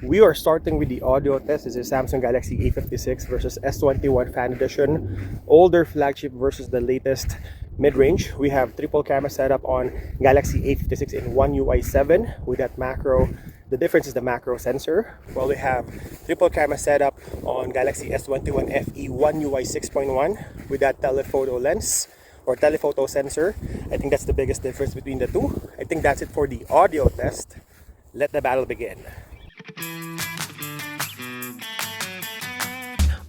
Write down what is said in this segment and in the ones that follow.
We are starting with the audio test. This is Samsung Galaxy A56 versus S21 Fan Edition. Older flagship versus the latest mid-range. We have triple camera setup on Galaxy A56 in One UI 7 with that macro. The difference is the macro sensor. While we have triple camera setup on Galaxy S21 FE One UI 6.1 with that telephoto lens or telephoto sensor. I think that's the biggest difference between the two. I think that's it for the audio test. Let the battle begin.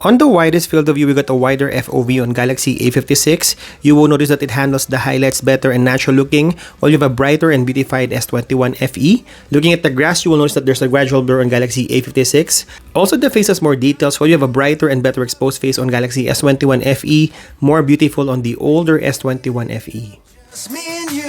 On the widest field of view, we got a wider FOV on Galaxy A56. You will notice that it handles the highlights better and natural looking, while you have a brighter and beautified S21 FE. Looking at the grass, you will notice that there's a gradual blur on Galaxy A56. Also, the face has more details, while you have a brighter and better exposed face on Galaxy S21 FE, more beautiful on the older S21 FE. It's me and you.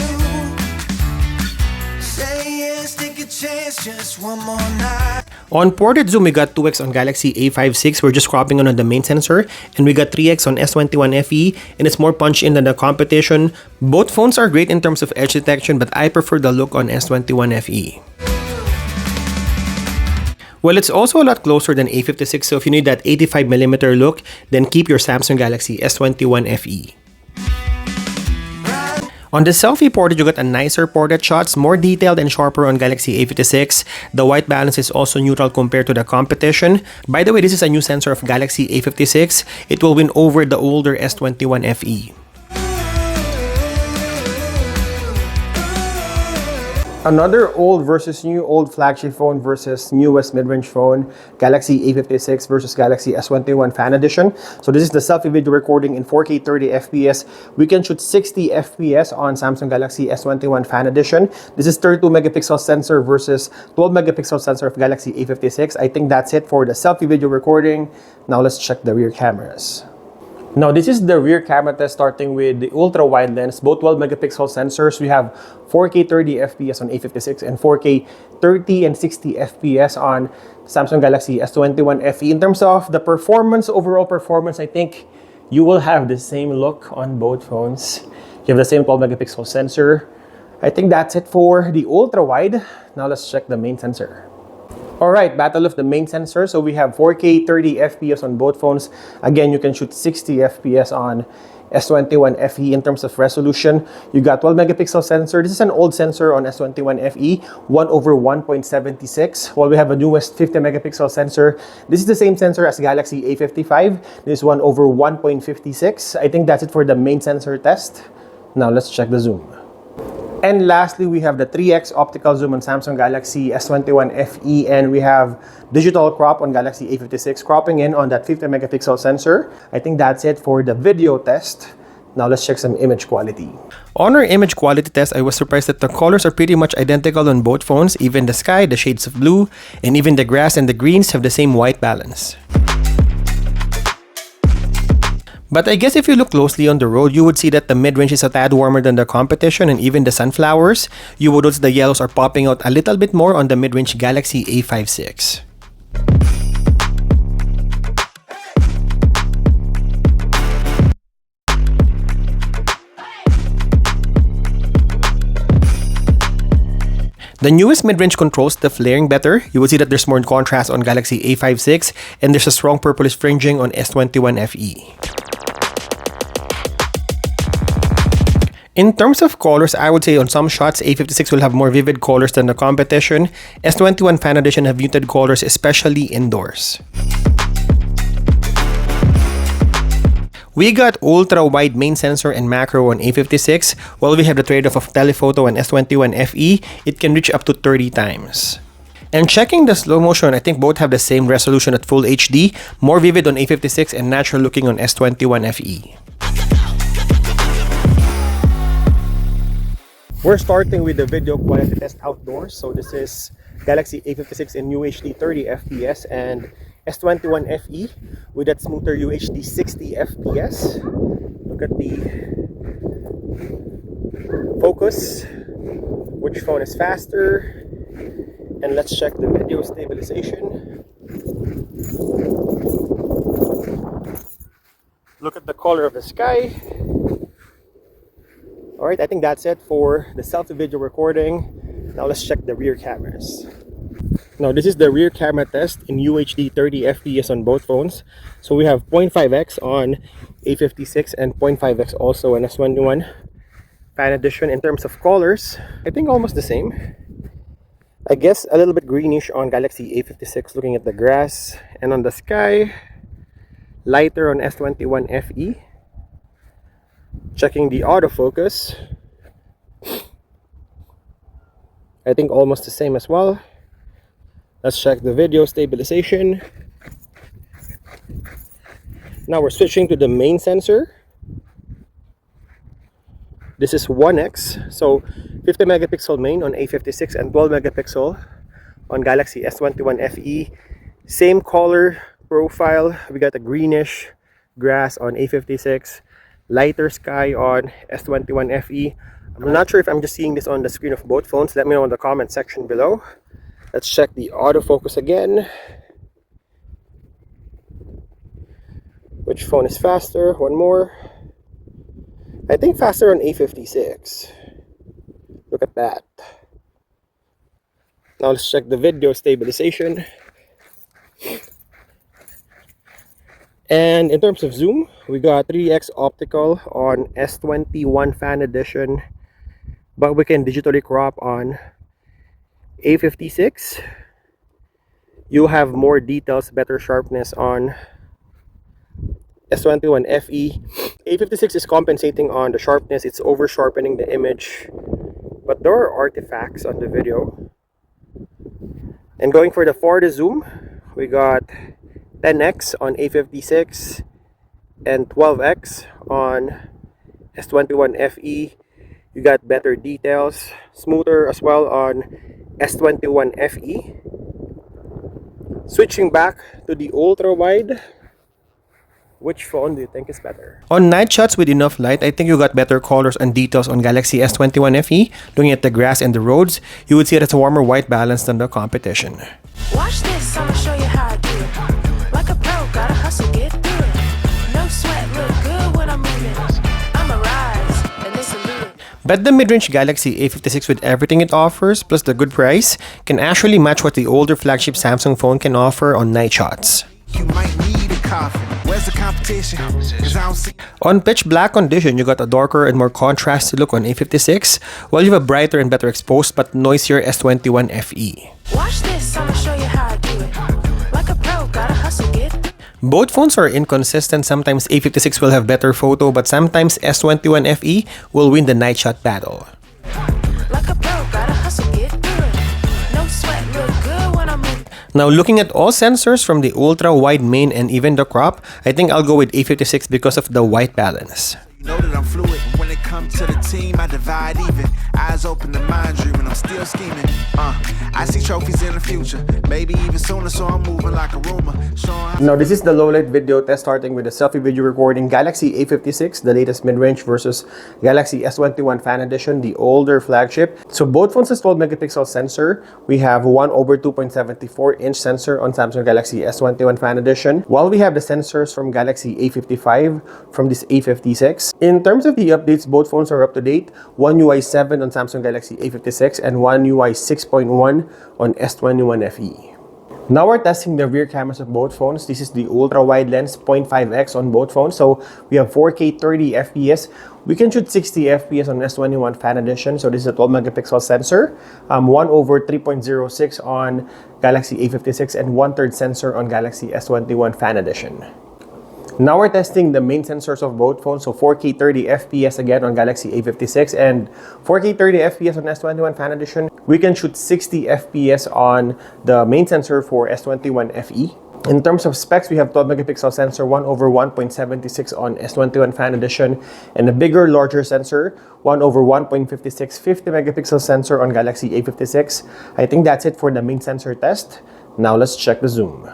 Say yes, take a chance, just one more night. On portrait zoom, we got 2x on Galaxy A56. We're just cropping on the main sensor. And we got 3x on S21 FE, and it's more punch-in than the competition. Both phones are great in terms of edge detection, but I prefer the look on S21 FE. Well, it's also a lot closer than A56, so if you need that 85mm look, then keep your Samsung Galaxy S21 FE. On the selfie portrait, you got a nicer portrait shots, more detailed and sharper on Galaxy A56. The white balance is also neutral compared to the competition. By the way, this is a new sensor of Galaxy A56. It will win over the older S21 FE. Another old versus new, old flagship phone versus newest mid-range phone, Galaxy A56 versus Galaxy S21 Fan Edition. So this is the selfie video recording in 4K 30 FPS. We can shoot 60 FPS on Samsung Galaxy S21 Fan Edition. This is 32 megapixel sensor versus 12 megapixel sensor of Galaxy A56. I think that's it for the selfie video recording. Now let's check the rear cameras. Now this is the rear camera test, starting with the ultra wide lens, both 12 megapixel sensors. We have 4K 30 FPS on A56 and 4K 30 and 60 FPS on Samsung Galaxy S21 FE. In terms of the performance, overall performance, I think you will have the same look on both phones. You have the same 12 megapixel sensor. I think that's it for the ultra wide. Now let's check the main sensor. Alright, battle of the main sensor. So we have 4K 30 FPS on both phones. Again, you can shoot 60 FPS on S21 FE in terms of resolution. You got 12 megapixel sensor. This is an old sensor on S21 FE, 1/1.76. While we have a newest 50 megapixel sensor. This is the same sensor as Galaxy A55. This is 1/1.56. I think that's it for the main sensor test. Now let's check the zoom. And lastly, we have the 3x optical zoom on Samsung Galaxy S21 FE, and we have digital crop on Galaxy A56, cropping in on that 50 megapixel sensor. I think that's it for the video test. Now let's check some image quality. On our image quality test, I was surprised that the colors are pretty much identical on both phones. Even the sky, the shades of blue, and even the grass and the greens have the same white balance. But I guess if you look closely on the road, you would see that the mid-range is a tad warmer than the competition, and even the sunflowers. You would notice the yellows are popping out a little bit more on the mid-range Galaxy A56. The newest mid-range controls the flaring better. You will see that there's more contrast on Galaxy A56, and there's a strong purplish fringing on S21 FE. In terms of colors, I would say on some shots, A56 will have more vivid colors than the competition. S21 Fan Edition have muted colors, especially indoors. We got ultra-wide main sensor and macro on A56, while we have the trade-off of telephoto on S21 FE. It can reach up to 30 times. And checking the slow motion, I think both have the same resolution at Full HD, more vivid on A56 and natural looking on S21 FE. We're starting with the video quality test outdoors. So this is Galaxy A56 in UHD 30 FPS and S21 FE with that smoother UHD 60 FPS. Look at the focus, which phone is faster, and let's check the video stabilization. Look at the color of the sky. Alright, I think that's it for the selfie video recording. Now let's check the rear cameras. Now this is the rear camera test in UHD 30 FPS on both phones. So we have 0.5x on A56 and 0.5x also on S21 Fan Edition. In terms of colors, I think almost the same. I guess a little bit greenish on Galaxy A56 looking at the grass, and on the sky, lighter on S21 FE. Checking the autofocus, I think almost the same as well. Let's check the video stabilization. Now we're switching to the main sensor. This is 1x, so 50 megapixel main on A56 and 12 megapixel on Galaxy S21 FE. Same color profile. We got a greenish grass on A56, lighter sky on S21 FE. I'm not sure if I'm just seeing this on the screen of both phones. Let me know in the comment section below. Let's check the autofocus again. Which phone is faster? One more. I think faster on A56. Look at that. Now let's check the video stabilization. And in terms of zoom, we got 3x optical on S21 Fan Edition, but we can digitally crop on A56. You'll have more details, better sharpness on S21 FE. A56 is compensating on the sharpness. It's over sharpening the image, but there are artifacts on the video. And going for the 4D zoom, we got 10x on A56 and 12x on S21 FE. You got better details, smoother as well on S21 FE. Switching back to the ultra wide, which phone do you think is better? On night shots with enough light, I think you got better colors and details on Galaxy S21 FE. Looking at the grass and the roads, you would see it as a warmer white balance than the competition. Watch this, I'ma show you how I do it. Like a pro, gotta hustle, get through it. No sweat, look good when I'm moving. I'ma rise, and this a little. But the mid-range Galaxy A56 with everything it offers, plus the good price, can actually match what the older flagship Samsung phone can offer on night shots. You might need a coffee. Where's the competition? 'Cause I don't see. On pitch black condition, you got a darker and more contrasted look on A56, while you have a brighter and better exposed but noisier S21 FE. Watch this, I'ma show you how I do it. Like a pro, gotta hustle, get through it. Both phones are inconsistent. Sometimes A56 will have better photo, but sometimes S21 FE will win the night shot battle. Like a pro, gotta hustle, get through it. No sweat, look good when I'm moving. Now looking at all sensors from the ultra wide main and even the crop, I think I'll go with A56 because of the white balance. You know that I'm fluid. When it comes to the team, I divide even. Eyes open, the mind dreaming. I'm still scheming. I see trophies in the future. Maybe even sooner, so I'm moving like a rumor. Now this is the low light video test, starting with the selfie video recording Galaxy A56, the latest mid-range, versus Galaxy S21 Fan Edition, the older flagship. So both phones has 12 megapixel sensor. We have 1/2.74-inch sensor on Samsung Galaxy S21 Fan Edition, while we have the sensors from Galaxy A55 from this A56. In terms of the updates, both phones are up to date. One UI 7 on Samsung Galaxy A56 and one UI 6.1 on S21 FE. Now we're testing the rear cameras of both phones. This is the ultra wide lens 0.5x on both phones. So we have 4K 30 FPS. We can shoot 60 FPS on S21 Fan Edition. So this is a 12 megapixel sensor. 1/3.06 on Galaxy A56 and 1/3 sensor on Galaxy S21 Fan Edition. Now we're testing the main sensors of both phones. So 4K 30 FPS again on Galaxy A56 and 4K 30 FPS on S21 Fan Edition. We can shoot 60 FPS on the main sensor for S21 FE. In terms of specs, we have 12 megapixel sensor 1/1.76 on S21 Fan Edition, and a bigger, larger sensor 1/1.56 50 megapixel sensor on Galaxy A56. I think that's it for the main sensor test. Now let's check the zoom.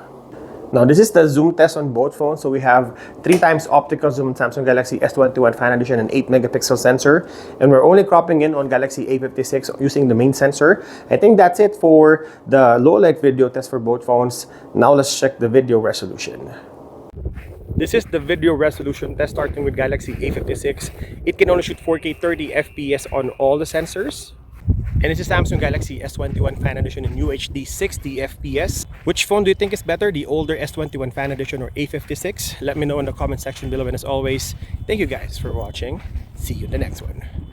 Now this is the zoom test on both phones. So we have 3 times optical zoom on Samsung Galaxy S21 Fan Edition and 8 megapixel sensor, and we're only cropping in on Galaxy A56 using the main sensor. I think that's it for the low light video test for both phones. Now let's check the video resolution. This is the video resolution test, starting with Galaxy A56. It can only shoot 4K 30 FPS on all the sensors. And it's a Samsung Galaxy S21 Fan Edition in UHD 60 FPS. Which phone do you think is better, the older S21 Fan Edition or A56? Let me know in the comment section below, and as always, thank you guys for watching. See you in the next one.